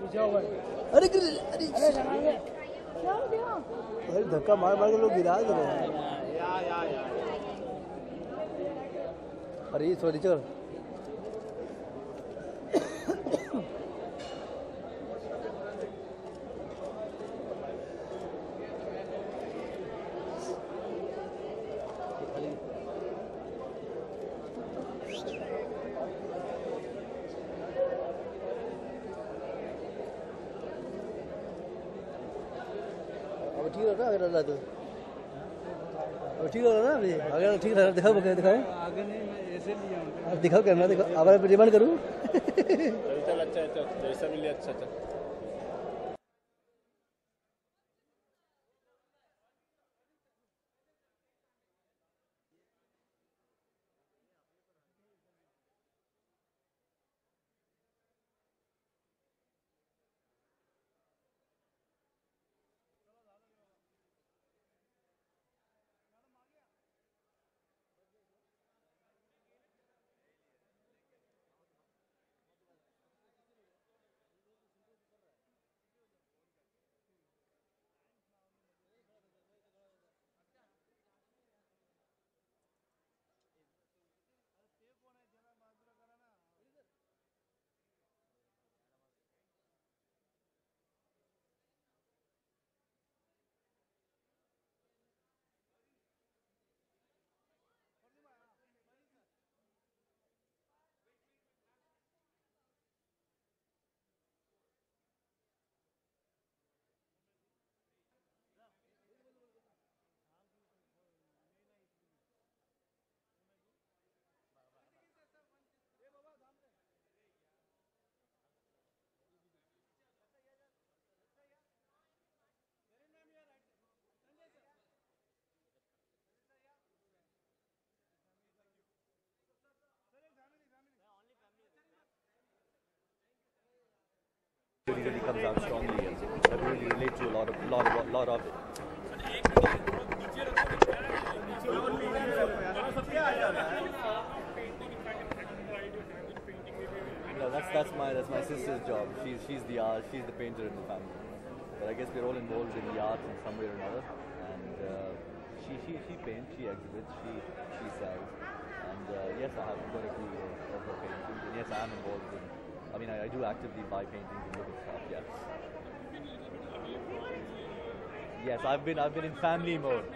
अरे अरे अरे धक्का मार मार के लोग गिरा दे रहे हैं। अरे सॉरी चल ठीक लग रहा है अगर तो ठीक लग रहा है ना अभी अगर ठीक लग रहा दिखाओ दिखाओ आगे नहीं मैं ऐसे लिया हूं दिखाओ कैमरा दिखाओ अब मैं रिमांड करूं चल अच्छा है जैसा मिले अच्छा था। Really comes out strongly and I really relate to a lot of it. No, that's my sister's job. She's the painter in the family. But I guess we're all involved in the arts in some way or another. And she paints, she exhibits, she sells. And yes, I have quite a few of her paintings. And yes, I am involved in. I mean, I do actively buy paintings and look at stuff. Yes. Yes, I've been in family mode.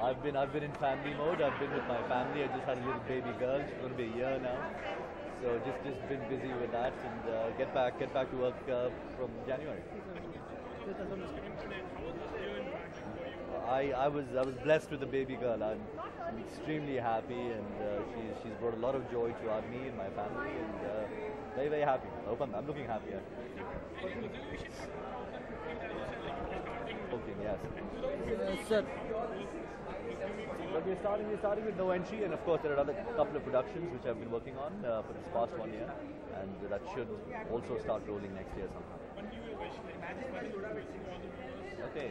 I've been in family mode. I've been with my family. I just had a little baby girl. She's going to be a year now. So just been busy with that and get back to work from January. I was blessed with a baby girl. I'm extremely happy, and she's brought a lot of joy to me and my family, and very, very happy. I'm looking happy. Yeah. Okay, yes. Sir But we're starting with No Entry, and of course there are another couple of productions which I've been working on for this past 1 year, and that should also start rolling next year sometime. Okay.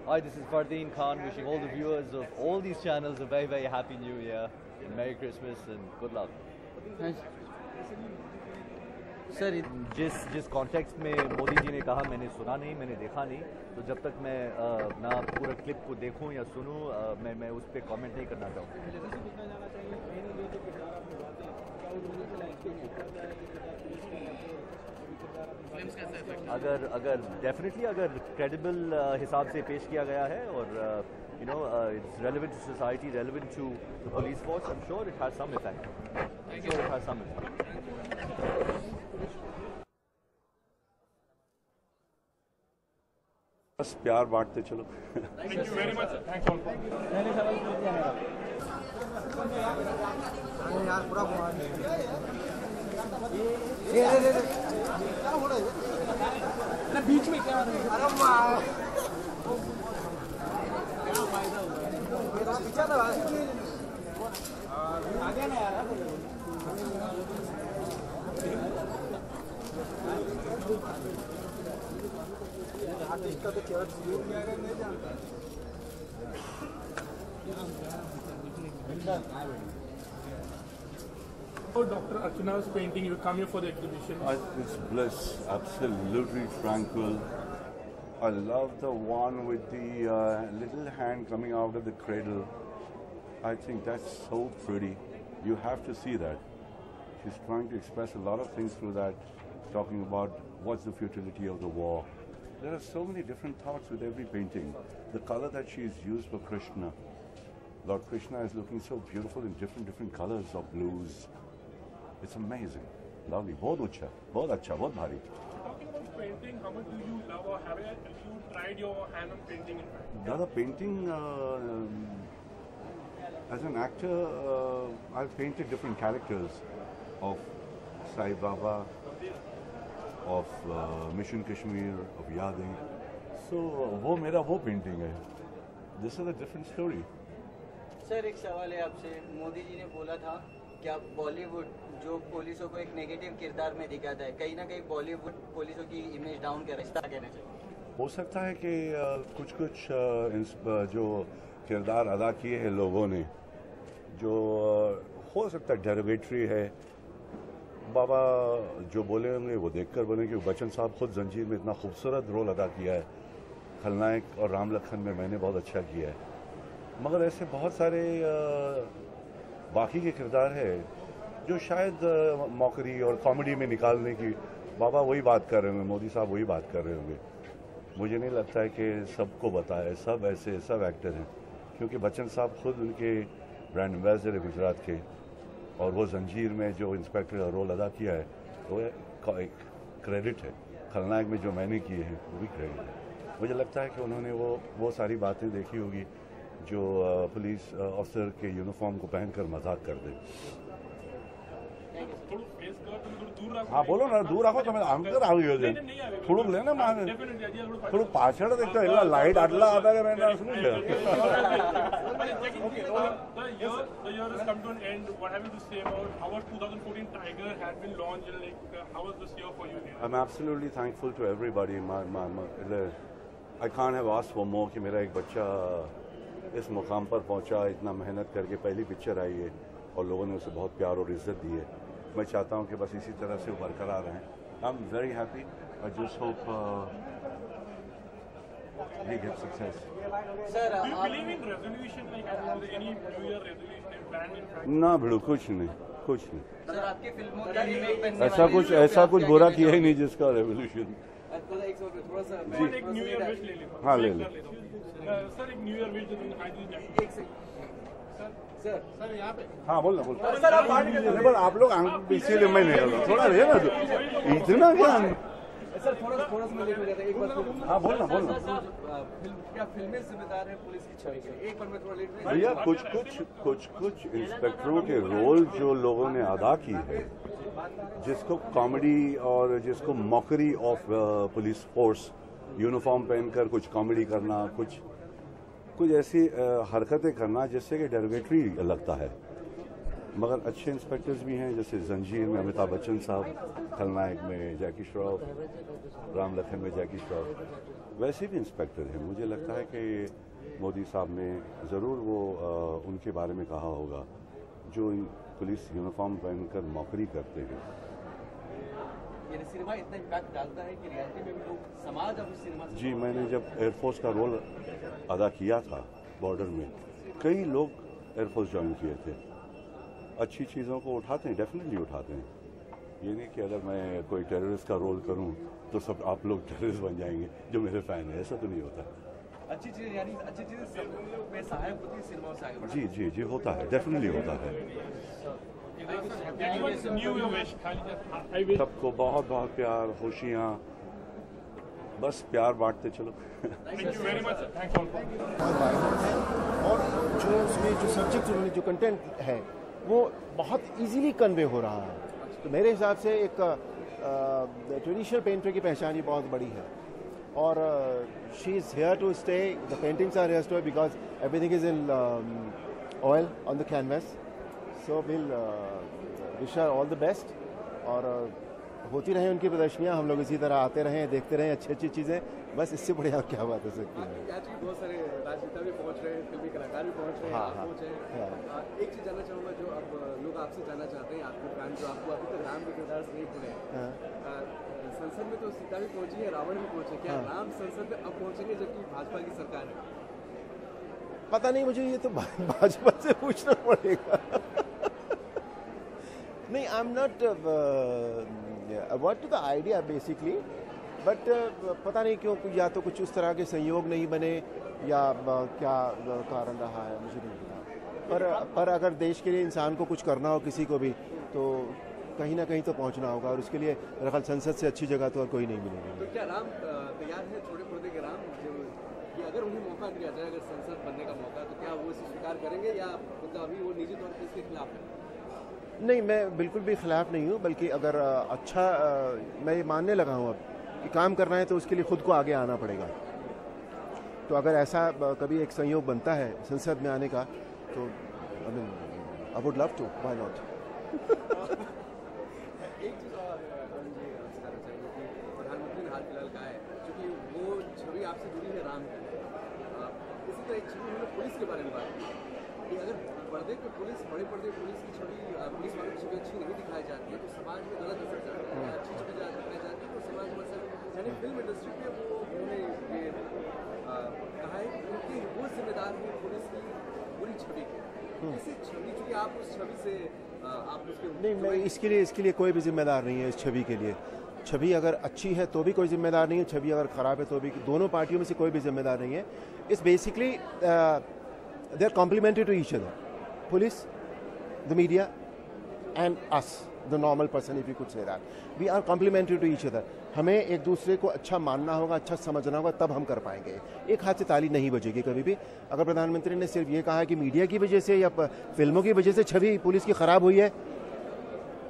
Hi, this is Fardeen Khan wishing all the viewers of all these channels a very, very happy New Year, and Merry Christmas, and good luck. Sir जिस context में मोदी जी ने कहा मैंने सुना नहीं, मैंने देखा नहीं, तो जब तक मैं ना पूरा क्लिप को देखूं या सुनूं मैं उस पर कमेंट नहीं करना चाहूँगा। अगर डेफिनेटली अगर क्रेडिबल हिसाब से पेश किया गया है और it's relevant to society, relevant to the police force, I'm sure it has some effect. बस प्यार बांटते चलो। Thank you very much, sir. Thanks all. मैंने सवाल पूछ दिया मेरा यार पूरा ये क्या हो रहा है ना बीच में क्या हो रहा है? अरे वाह क्या फायदा हुआ मेरा पीछा था आ गया ना यार इसका तो चर्च नहीं जानता Oh, Dr. Archuna's painting, you come here for the exhibition. It's bliss, absolutely tranquil. I love the one with the little hand coming out of the cradle. I think that's so pretty. You have to see that. She's trying to express a lot of things through that, talking about what's the futility of the war. There are so many different thoughts with every painting. The color that she's used for Krishna. Lord Krishna is looking so beautiful in different colors of blues. It's amazing. Lovely. बहुत अच्छा, बहुत भारी. Talking about painting, how much do you love or have you tried your hand on painting in fact? The painting, as an actor, I've painted different characters of Sai Baba, of Mission Kashmir, of Yadin. So, वो मेरा वो painting है. This is a different story. Sir एक सवाल है आपसे, मोदी जी ने बोला था कि आप बॉलीवुड जो पुलिसों को एक नेगेटिव किरदार में दिखाता है, कहीं ना कहीं बॉलीवुड पुलिसों की इमेज डाउन कर रहा है, कहना चाहिए। हो सकता है कि कुछ जो किरदार अदा किए हैं लोगों ने, जो हो सकता है डेरोगेटरी है, बाबा जो बोले होंगे वो देखकर बने, कि बच्चन साहब खुद जंजीर में इतना खूबसूरत रोल अदा किया है, खलनायक और राम लखन में मैंने बहुत अच्छा किया है, मगर ऐसे बहुत सारे बाकी के किरदार है जो शायद मौकरी और कॉमेडी में निकालने की बाबा वही बात कर रहे होंगे, मोदी साहब वही बात कर रहे होंगे। मुझे नहीं लगता है कि सबको बताए, सब ऐसे सब एक्टर हैं, क्योंकि बच्चन साहब खुद उनके ब्रांड एम्बेसडर है गुजरात के, और वो जंजीर में जो इंस्पेक्टर का रोल अदा किया है वो एक क्रेडिट है, खलनायक में जो मैंने किए हैं वो भी क्रेडिट है। मुझे लगता है कि उन्होंने वो सारी बातें देखी होगी जो पुलिस ऑफिसर के यूनिफॉर्म को पहनकर मजाक कर दे। हाँ बोलो ना, दूर रखो તમે અંતર આવી ગયો છે, થોડુંક લે ને માને, થોડું પાછળ દેખતો એટલા લાઈટ આટલા આધારે મેં શું છે। The year has come to an end. What have you to say about how 2014 Tiger had been launched, and how was this year for you? I'm absolutely thankful to everybody. I can't have asked for more कि मेरा एक बच्चा इस मुकाम पर पहुंचा, इतना मेहनत करके पहली पिक्चर आई है और लोगों ने उसे बहुत प्यार और इज्जत दी है। मैं चाहता हूं कि बस इसी तरह से बरकरार रहें। I am very happy. I just hope he gets success. Sir, do you believe in resolution, like any New Year resolution planned in fact? ना भिड़ो, कुछ नहीं। सर आपकी फिल्मों का रीमेक बनने ऐसा कुछ बुरा किया ही नहीं जिसका रेवोल्यूशन। थोड़ा सा एक न्यू ईयर विश ले लो। हाँ ले लो। सर एक न्यू ईयर विश सर यहाँ पे। हाँ बोल ना। आप लोग इसीलिए मैं नहीं थोड़ा रहे ना, तो इतना क्या सर थोड़ा सा मैं लेट हो गया था एक बार। हाँ बोलना क्या फिल्में जिम्मेदार है पुलिस की छवि के लिए, एक बार मैं थोड़ा लेट हो गया। भैया कुछ इंस्पेक्टरों के रोल जो लोगों ने अदा की है, जिसको कॉमेडी और जिसको mockery of police force, uniform पहनकर कुछ कॉमेडी करना, कुछ ऐसी हरकतें करना जिससे कि डेरोगेटरी लगता है, मगर अच्छे इंस्पेक्टर्स भी हैं, जैसे जंजीर में अमिताभ बच्चन साहब, खलनायक में जैकी श्रॉफ, राम लखन में जैकी श्रॉफ, वैसे भी इंस्पेक्टर हैं। मुझे लगता है कि मोदी साहब ने ज़रूर वो उनके बारे में कहा होगा जो पुलिस यूनिफॉर्म पहनकर मौकरी करते हैं। ये सिनेमा इतना इम्पैक्ट डालता है कि रियलिटी में भी लोग समाज अब सिनेमा जी, मैंने जब एयरफोर्स का रोल अदा किया था बॉर्डर में, कई लोग एयरफोर्स ज्वाइन किए थे। अच्छी चीज़ों को उठाते हैं, डेफिनेटली उठाते हैं। ये नहीं कि अगर मैं कोई टेररिस्ट का रोल करूं तो सब आप लोग टेररिस्ट बन जाएंगे जो मेरे फ़ैन हैं, ऐसा तो नहीं होता। अच्छी चीज़ यानी अच्छी चीज़ें सब में सहायक होती है सिनेमा से आगे बढ़ने। जी होता है, डेफिनेटली होता है। सबको बहुत बहुत प्यार, खुशियाँ, बस प्यार बांटते चलो। और जो उसमें जो सब्जेक्ट उन्होंने जो कंटेंट है वो बहुत इजीली कन्वे हो रहा है, तो मेरे हिसाब से एक ट्रेडिशनल पेंटर की पहचान ही बहुत बड़ी है। और she is here to stay, the paintings are here to stay because everything is in oil on the canvas. So will wish her all the best, और होती रहें उनकी प्रदर्शनियाँ, हम लोग इसी तरह आते रहें, देखते रहें अच्छी अच्छी चीज़ें। बस इससे बढ़िया क्या बात हो सकती है। आज भी बहुत सारे राजनेता भी पहुंच रहे हैं, फिल्मी कलाकार भी पहुंच रहे हैं, आप पहुंच रहे हैं। एक चीज़ जानना चाहूँगा जो अब लोग आपसे जानना चाहते हैं, आपके फैन जो आपको अभी तक राम के किरदार से नहीं भूले। संसद में तो सीता भी पहुंची है, रावण भी पहुंचे, क्या राम संसद में अब पहुंचेंगे जबकि भाजपा की सरकार है? पता नहीं, मुझे ये तो भाजपा से पूछना पड़ेगा। नहीं, I am not avoid to the idea basically, but पता नहीं क्यों या तो कुछ उस तरह के संयोग नहीं बने या क्या कारण रहा है, मुझे नहीं पता। पर अगर देश के लिए इंसान को कुछ करना हो, किसी को भी, तो कहीं ना कहीं तो पहुंचना होगा, और उसके लिए मेरे ख्याल संसद से अच्छी जगह तो और कोई नहीं मिलेगी। तो क्या राम तैयार है, छोटे पर्दे के राम, कि अगर उन्हें मौका दिया जाए, अगर संसद बनने का मौका, तो क्या वो इसे स्वीकार करेंगे या मतलब अभी वो निजी तौर पर इसके खिलाफ है? नहीं, मैं बिल्कुल भी खिलाफ नहीं हूँ, बल्कि अगर अच्छा मैं ये मानने लगा हूँ अब कि काम करना है तो उसके लिए खुद को आगे आना पड़ेगा। तो अगर ऐसा कभी एक संयोग बनता है संसद में आने का, तो I would love to, why not. एक चीज़ और बताना चाहिए कि प्रधानमंत्री ने हाल फिलहाल कहा है, क्योंकि वो छवि आपसे जुड़ी है राम की, इसी तरह एक छवि उन्होंने पुलिस के बारे में बात की कि अगर पर्दे पे पुलिस, बड़े पर्दे पुलिस की छवि, पुलिस वालों की छवि अच्छी नहीं दिखाई जाती है तो समाज में गलत असर जाता है, अच्छी छवि दिखाई जाती है तो समाज में असर, यानी फिल्म इंडस्ट्री पे वो उन्होंने ये कहा है कि उनकी वो जिम्मेदार है पुलिस की बुरी छवि के, इसी छवि, चूँकि आप उस छवि से आप उसके नहीं, मैं इसके लिए कोई भी जिम्मेदार नहीं है इस छवि के लिए। छवि अगर अच्छी है तो भी कोई जिम्मेदार नहीं है, छवि अगर खराब है तो भी, दोनों पार्टियों में से कोई भी जिम्मेदार नहीं है। It's basically they are complementary to each other, police, the media and us, the normal person, if you could say that, we are complementary to each other. हमें एक दूसरे को अच्छा मानना होगा, अच्छा समझना होगा, तब हम कर पाएंगे। एक हाथ से ताली नहीं बजेगी कभी भी। अगर प्रधानमंत्री ने सिर्फ ये कहा कि मीडिया की वजह से या फिल्मों की वजह से छवि पुलिस की खराब हुई है,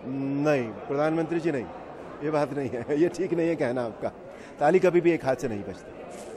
नहीं प्रधानमंत्री जी, नहीं, ये बात नहीं है, ये ठीक नहीं है कहना आपका। ताली कभी भी एक हाथ से नहीं बजती।